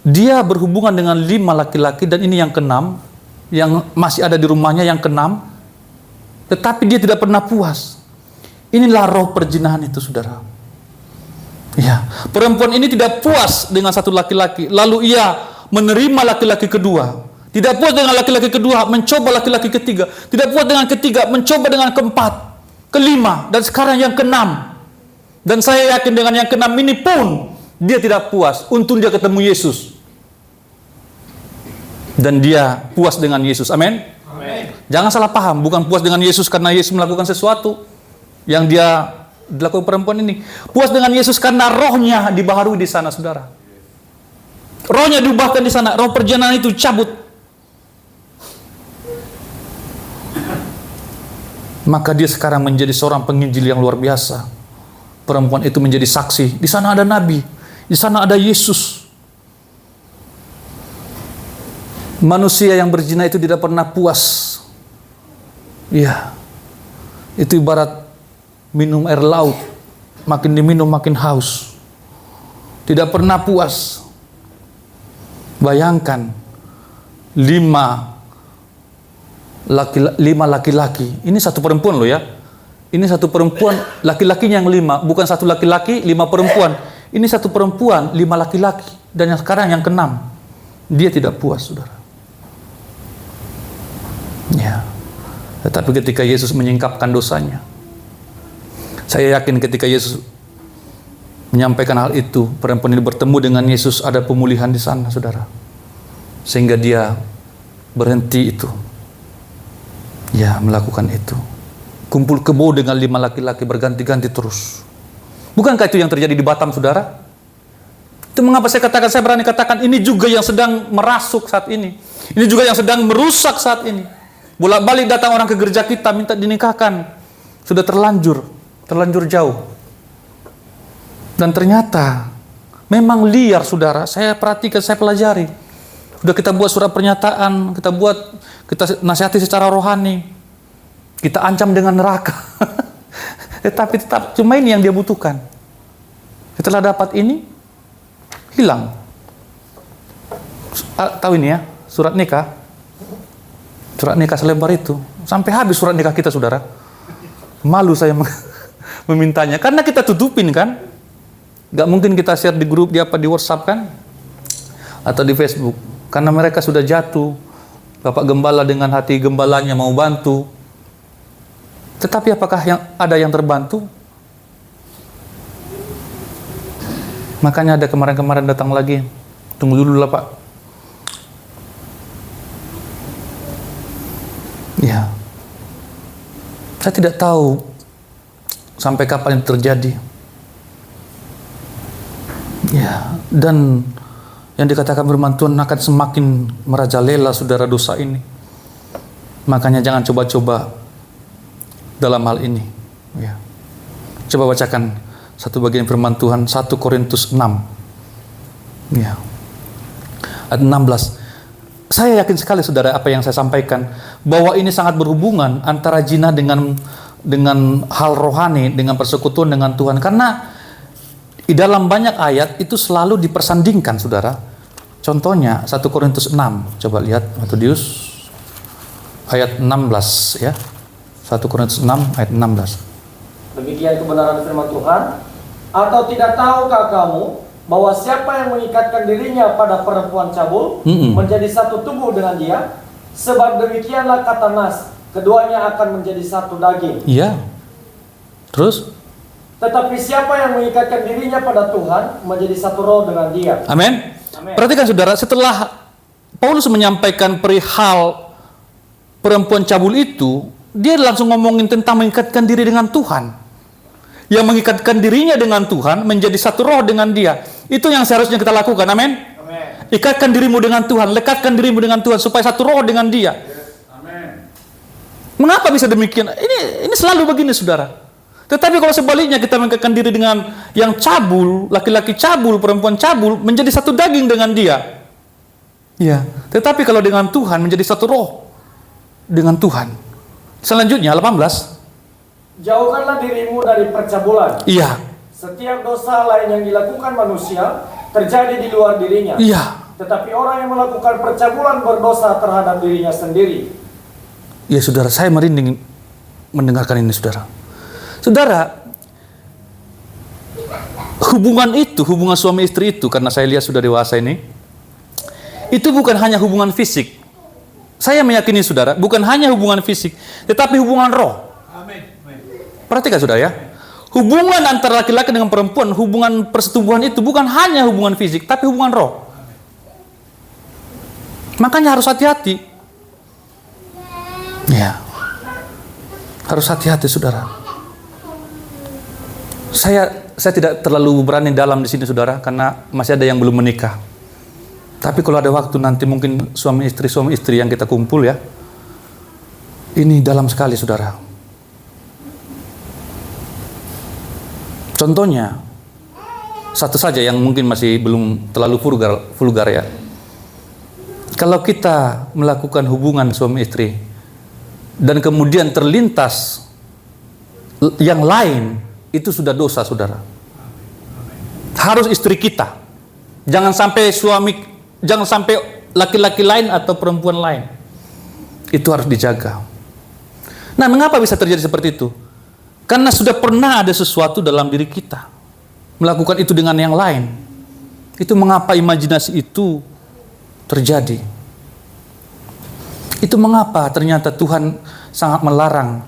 Dia berhubungan dengan 5 laki-laki, dan ini yang ke-6, yang masih ada di rumahnya, yang ke-6, tetapi dia tidak pernah puas. Inilah roh perzinahan itu, saudara. Ya, perempuan ini tidak puas dengan satu laki-laki, lalu ia menerima laki-laki kedua. Tidak puas dengan laki-laki kedua, mencoba laki-laki ketiga. Tidak puas dengan ketiga, mencoba dengan keempat, kelima, dan sekarang yang ke-6. Dan saya yakin dengan yang ke-6 ini pun dia tidak puas. Untung dia ketemu Yesus. Dan dia puas dengan Yesus. Amin. Jangan salah paham, bukan puas dengan Yesus karena Yesus melakukan sesuatu yang dia dilakukan perempuan ini. Puas dengan Yesus karena rohnya dibaharui di sana, saudara. Rohnya diubahkan di sana, roh perjalanan itu cabut. Maka dia sekarang menjadi seorang penginjil yang luar biasa. Perempuan itu menjadi saksi. Di sana ada nabi, di sana ada Yesus. Manusia yang berzina itu tidak pernah puas. Ya, itu ibarat minum air laut, makin diminum makin haus. Tidak pernah puas. Bayangkan 5 laki-laki. Ini satu perempuan loh ya. Ini satu perempuan, laki-lakinya yang 5, bukan satu laki-laki 5 perempuan. Ini satu perempuan 5 laki-laki, dan yang sekarang yang ke-6. Dia tidak puas, saudara. Ya. Tetapi ketika Yesus menyingkapkan dosanya, saya yakin ketika Yesus menyampaikan hal itu, perempuan ini bertemu dengan Yesus, ada pemulihan di sana, saudara. Sehingga dia berhenti itu. Ya, melakukan itu. Kumpul kebo dengan 5 laki-laki berganti-ganti terus. Bukankah itu yang terjadi di Batam, saudara? Itu mengapa saya katakan, saya berani katakan, ini juga yang sedang merasuk saat ini. Ini juga yang sedang merusak saat ini. Bolak-balik datang orang ke gereja kita minta dinikahkan. Sudah terlanjur jauh. Dan ternyata memang liar, saudara. Saya perhatikan, saya pelajari. Sudah kita buat surat pernyataan, kita nasihati secara rohani. Kita ancam dengan neraka. Tetapi tetap cuma ini yang dia butuhkan. Setelah dapat ini, hilang. Tahu ini ya, surat nikah. Surat nikah selebar itu. Sampai habis surat nikah kita, saudara. Malu saya memintanya. Karena kita tutupin kan. Gak mungkin kita share di grup, di WhatsApp kan. Atau di Facebook. Karena mereka sudah jatuh. Bapak Gembala dengan hati gembalanya mau bantu. Tetapi apakah ada yang terbantu? Makanya ada kemarin-kemarin datang lagi. Tunggu dulu lah, Pak. Ya. Saya tidak tahu sampai kapan ini terjadi. Ya, dan yang dikatakan firman Tuhan akan semakin merajalela, saudara, dosa ini. Makanya jangan coba-coba dalam hal ini. Ya. Coba bacakan satu bagian firman Tuhan, 1 Korintus 6. Ya. Ayat 16. Saya yakin sekali, saudara, apa yang saya sampaikan, bahwa ini sangat berhubungan antara zina dengan hal rohani, dengan persekutuan dengan Tuhan. Karena di dalam banyak ayat itu selalu dipersandingkan, saudara. Contohnya 1 Korintus 6. Coba lihat, Matius ayat 16 ya. 1 Korintus 6 ayat 16. Demikian kebenaran firman Tuhan. Atau tidak tahukah kamu bahwa siapa yang mengikatkan dirinya pada perempuan cabul menjadi satu tubuh dengan dia? Sebab demikianlah kata Nas, keduanya akan menjadi satu daging. Iya. Terus? Tetapi siapa yang mengikatkan dirinya pada Tuhan menjadi satu roh dengan dia. Amin. Amin. Perhatikan saudara, setelah Paulus menyampaikan perihal perempuan cabul itu, dia langsung ngomongin tentang mengikatkan diri dengan Tuhan. Yang mengikatkan dirinya dengan Tuhan menjadi satu roh dengan dia. Itu yang seharusnya kita lakukan. Amin. Amin. Ikatkan dirimu dengan Tuhan, lekatkan dirimu dengan Tuhan supaya satu roh dengan dia. Amin. Mengapa bisa demikian? Ini selalu begini, saudara. Tetapi kalau sebaliknya kita mengikatkan diri dengan yang cabul, laki-laki cabul, perempuan cabul, menjadi satu daging dengan dia. Ya. Tetapi kalau dengan Tuhan menjadi satu roh dengan Tuhan. Selanjutnya 18. Jauhkanlah dirimu dari percabulan. Iya. Setiap dosa lain yang dilakukan manusia terjadi di luar dirinya. Iya. Tetapi orang yang melakukan percabulan berdosa terhadap dirinya sendiri. Ya saudara, saya merinding mendengarkan ini saudara. Saudara, hubungan suami istri itu, karena saya lihat sudah dewasa ini, itu bukan hanya hubungan fisik. Saya meyakini saudara, bukan hanya hubungan fisik, tetapi hubungan roh. Perhatikan saudara ya, hubungan antara laki-laki dengan perempuan, hubungan persetubuhan itu bukan hanya hubungan fisik, tapi hubungan roh. Makanya harus hati-hati. Ya, harus hati-hati saudara. Saya tidak terlalu berani dalam di sini saudara, karena masih ada yang belum menikah. Tapi kalau ada waktu nanti mungkin suami istri yang kita kumpul ya. Ini dalam sekali saudara. Contohnya, satu saja yang mungkin masih belum terlalu vulgar ya. Kalau kita melakukan hubungan suami istri dan kemudian terlintas yang lain, itu sudah dosa saudara. Harus istri kita. Jangan sampai laki-laki lain atau perempuan lain. Itu harus dijaga. Nah, mengapa bisa terjadi seperti itu? Karena sudah pernah ada sesuatu dalam diri kita melakukan itu dengan yang lain. Itu mengapa imajinasi itu terjadi. Itu mengapa ternyata Tuhan sangat melarang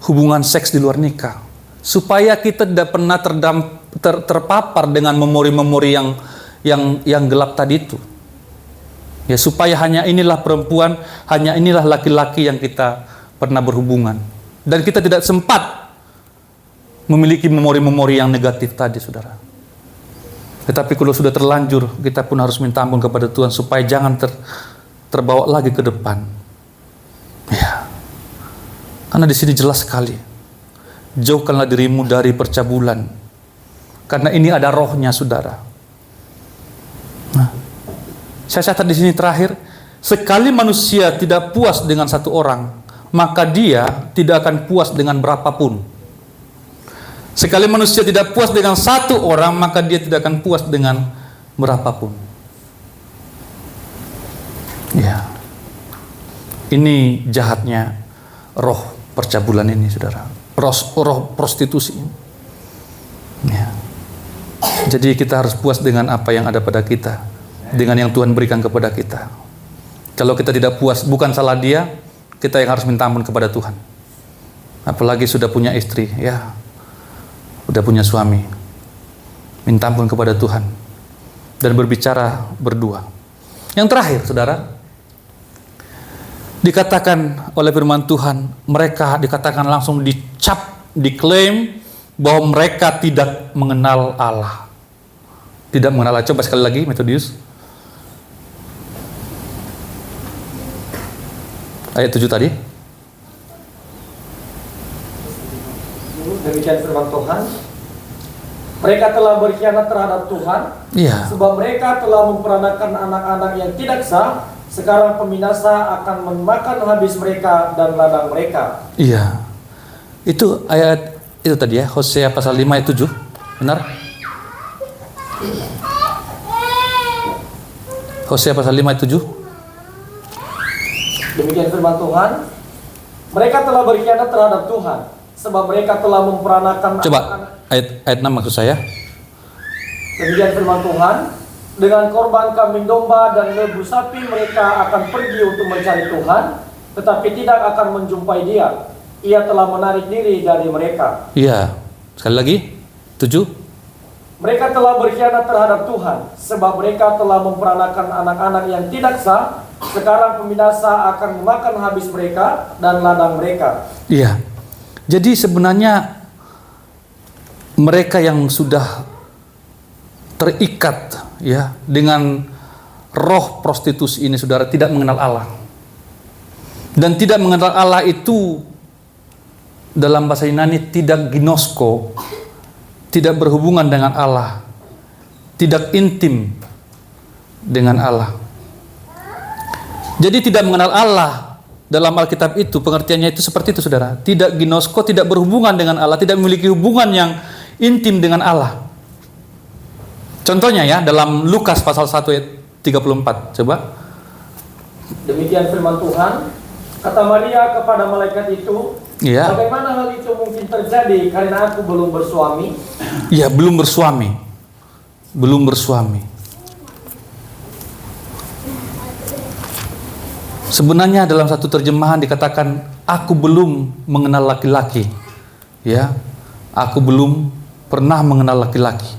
hubungan seks di luar nikah, supaya kita tidak pernah terpapar dengan memori-memori yang gelap tadi itu. Ya, supaya hanya inilah perempuan, hanya inilah laki-laki yang kita pernah berhubungan. Dan kita tidak sempat memiliki memori-memori yang negatif tadi, saudara. Tetapi kalau sudah terlanjur, kita pun harus minta ampun kepada Tuhan supaya jangan terbawa lagi ke depan. Ya. Karena di sini jelas sekali. Jauhkanlah dirimu dari percabulan. Karena ini ada rohnya, saudara. Nah, saya catat di sini terakhir, sekali manusia tidak puas dengan satu orang, maka dia tidak akan puas dengan berapapun. Sekali manusia tidak puas dengan satu orang, maka dia tidak akan puas dengan berapapun. Ya. Ini jahatnya roh percabulan ini, saudara. Roh prostitusi. Ya. Jadi kita harus puas dengan apa yang ada pada kita, dengan yang Tuhan berikan kepada kita. Kalau kita tidak puas, bukan salah dia, kita yang harus minta ampun kepada Tuhan. Apalagi sudah punya istri, ya, sudah punya suami, minta ampun kepada Tuhan dan berbicara berdua. Yang terakhir, saudara, dikatakan oleh firman Tuhan, mereka dikatakan langsung dicap, diklaim bahwa mereka tidak mengenal Allah. Tidak mengenal Allah. Coba sekali lagi, Methodius. Ayat 7 tadi. Demikian firman Tuhan. Mereka telah berkhianat terhadap Tuhan. Iya. Sebab mereka telah memperanakan anak-anak yang tidak sah. Sekarang peminasa akan memakan habis mereka dan ladang mereka. Iya. Itu ayat itu tadi ya, Hosea pasal 5 ayat 7. Benar? Hosea pasal 5 ayat 7. Demikian firman Tuhan. Mereka telah berkhianat terhadap Tuhan. sebab mereka telah memperanakan Coba anak-anak. ayat 6 maksud saya. Demikian firman Tuhan, dengan korban kambing domba dan lembu sapi mereka akan pergi untuk mencari Tuhan, tetapi tidak akan menjumpai Dia. Ia telah menarik diri dari mereka. Iya. Sekali lagi. 7. Mereka telah berkhianat terhadap Tuhan, sebab mereka telah memperanakan anak-anak yang tidak sah. Sekarang pembinasa akan memakan habis mereka dan ladang mereka. Iya. Jadi sebenarnya mereka yang sudah terikat ya dengan roh prostitusi ini, saudara, tidak mengenal Allah. Dan tidak mengenal Allah itu dalam bahasa Yunani tidak ginosko, tidak berhubungan dengan Allah, tidak intim dengan Allah. Jadi tidak mengenal Allah dalam Alkitab itu pengertiannya itu seperti itu, saudara. Tidak ginosko, tidak berhubungan dengan Allah, tidak memiliki hubungan yang intim dengan Allah. Contohnya ya dalam Lukas pasal 1 ayat 34. Coba. Demikian firman Tuhan. Kata Maria kepada malaikat itu, Iya. bagaimana hal itu mungkin terjadi karena aku belum bersuami? Ya, belum bersuami. Belum bersuami. Sebenarnya dalam satu terjemahan dikatakan aku belum mengenal laki-laki. Ya. Aku belum pernah mengenal laki-laki.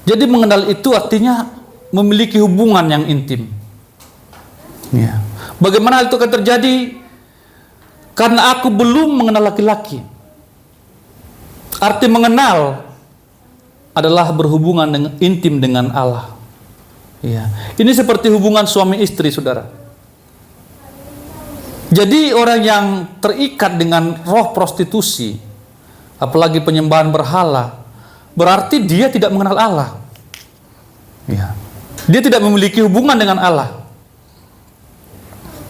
Jadi mengenal itu artinya memiliki hubungan yang intim. Ya. Bagaimana hal itu akan terjadi? Karena aku belum mengenal laki-laki. Arti mengenal adalah berhubungan dengan intim dengan Allah. Ya. Ini seperti hubungan suami istri, saudara. Jadi orang yang terikat dengan roh prostitusi, apalagi penyembahan berhala, berarti dia tidak mengenal Allah. Ya. Dia tidak memiliki hubungan dengan Allah.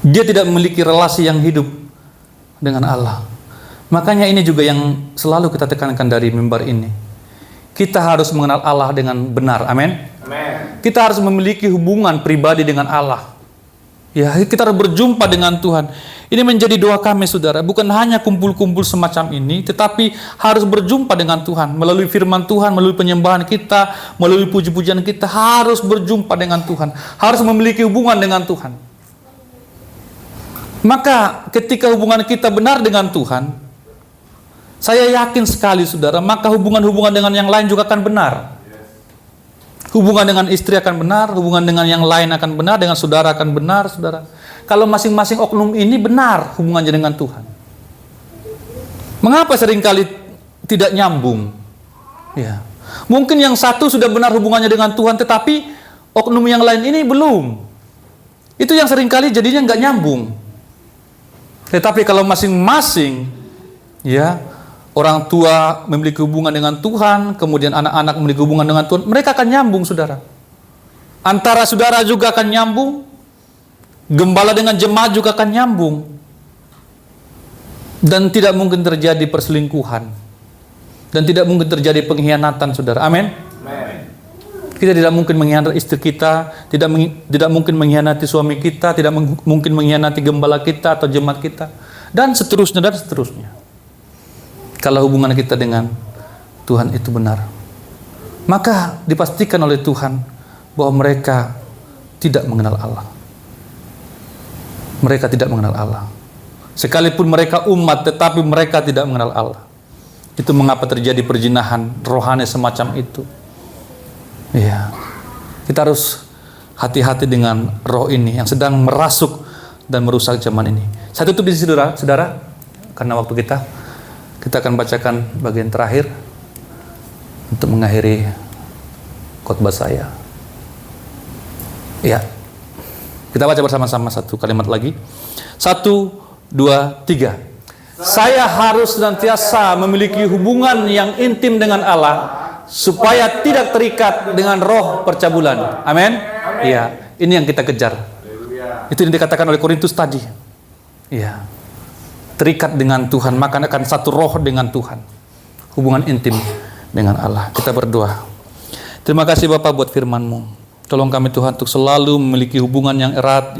Dia tidak memiliki relasi yang hidup dengan Allah. Makanya ini juga yang selalu kita tekankan dari mimbar ini. Kita harus mengenal Allah dengan benar. Amin. Amin. Kita harus memiliki hubungan pribadi dengan Allah. Ya, kita harus berjumpa dengan Tuhan. Ini menjadi doa kami, saudara. Bukan hanya kumpul-kumpul semacam ini, tetapi harus berjumpa dengan Tuhan. Melalui firman Tuhan, melalui penyembahan kita, melalui puji-pujian kita, harus berjumpa dengan Tuhan. Harus memiliki hubungan dengan Tuhan. Maka ketika hubungan kita benar dengan Tuhan, saya yakin sekali, saudara, maka hubungan-hubungan dengan yang lain juga akan benar. Hubungan dengan istri akan benar, hubungan dengan yang lain akan benar, dengan saudara akan benar, saudara. Kalau masing-masing oknum ini benar hubungannya dengan Tuhan. Mengapa seringkali tidak nyambung? Ya. Mungkin yang satu sudah benar hubungannya dengan Tuhan, tetapi oknum yang lain ini belum. Itu yang seringkali jadinya nggak nyambung. Tetapi kalau masing-masing, ya, orang tua memiliki hubungan dengan Tuhan, kemudian anak-anak memiliki hubungan dengan Tuhan, mereka akan nyambung, saudara. Antara saudara juga akan nyambung, gembala dengan jemaat juga akan nyambung. Dan tidak mungkin terjadi perselingkuhan. Dan tidak mungkin terjadi pengkhianatan, saudara. Amin. Kita tidak mungkin mengkhianati istri kita, tidak mungkin mengkhianati suami kita, tidak mungkin mengkhianati gembala kita atau jemaat kita, dan seterusnya dan seterusnya. Kalau hubungan kita dengan Tuhan itu benar, maka dipastikan oleh Tuhan bahwa mereka tidak mengenal Allah. Mereka tidak mengenal Allah. Sekalipun mereka umat, tetapi mereka tidak mengenal Allah. Itu mengapa terjadi perzinahan rohani semacam itu. Ya, kita harus hati-hati dengan roh ini yang sedang merasuk dan merusak zaman ini. Saya tutup di sini, saudara, karena waktu kita akan bacakan bagian terakhir untuk mengakhiri khotbah saya. Ya, kita baca bersama-sama satu kalimat lagi. 1, 2, 3. Saya harus senantiasa memiliki hubungan yang intim dengan Allah, supaya tidak terikat dengan roh percabulan. Amin. Iya, ini yang kita kejar. Itu yang dikatakan oleh Korintus tadi. Iya. Terikat dengan Tuhan, maka akan satu roh dengan Tuhan. Hubungan intim dengan Allah. Kita berdoa. Terima kasih Bapak buat firman-Mu. Tolong kami Tuhan untuk selalu memiliki hubungan yang erat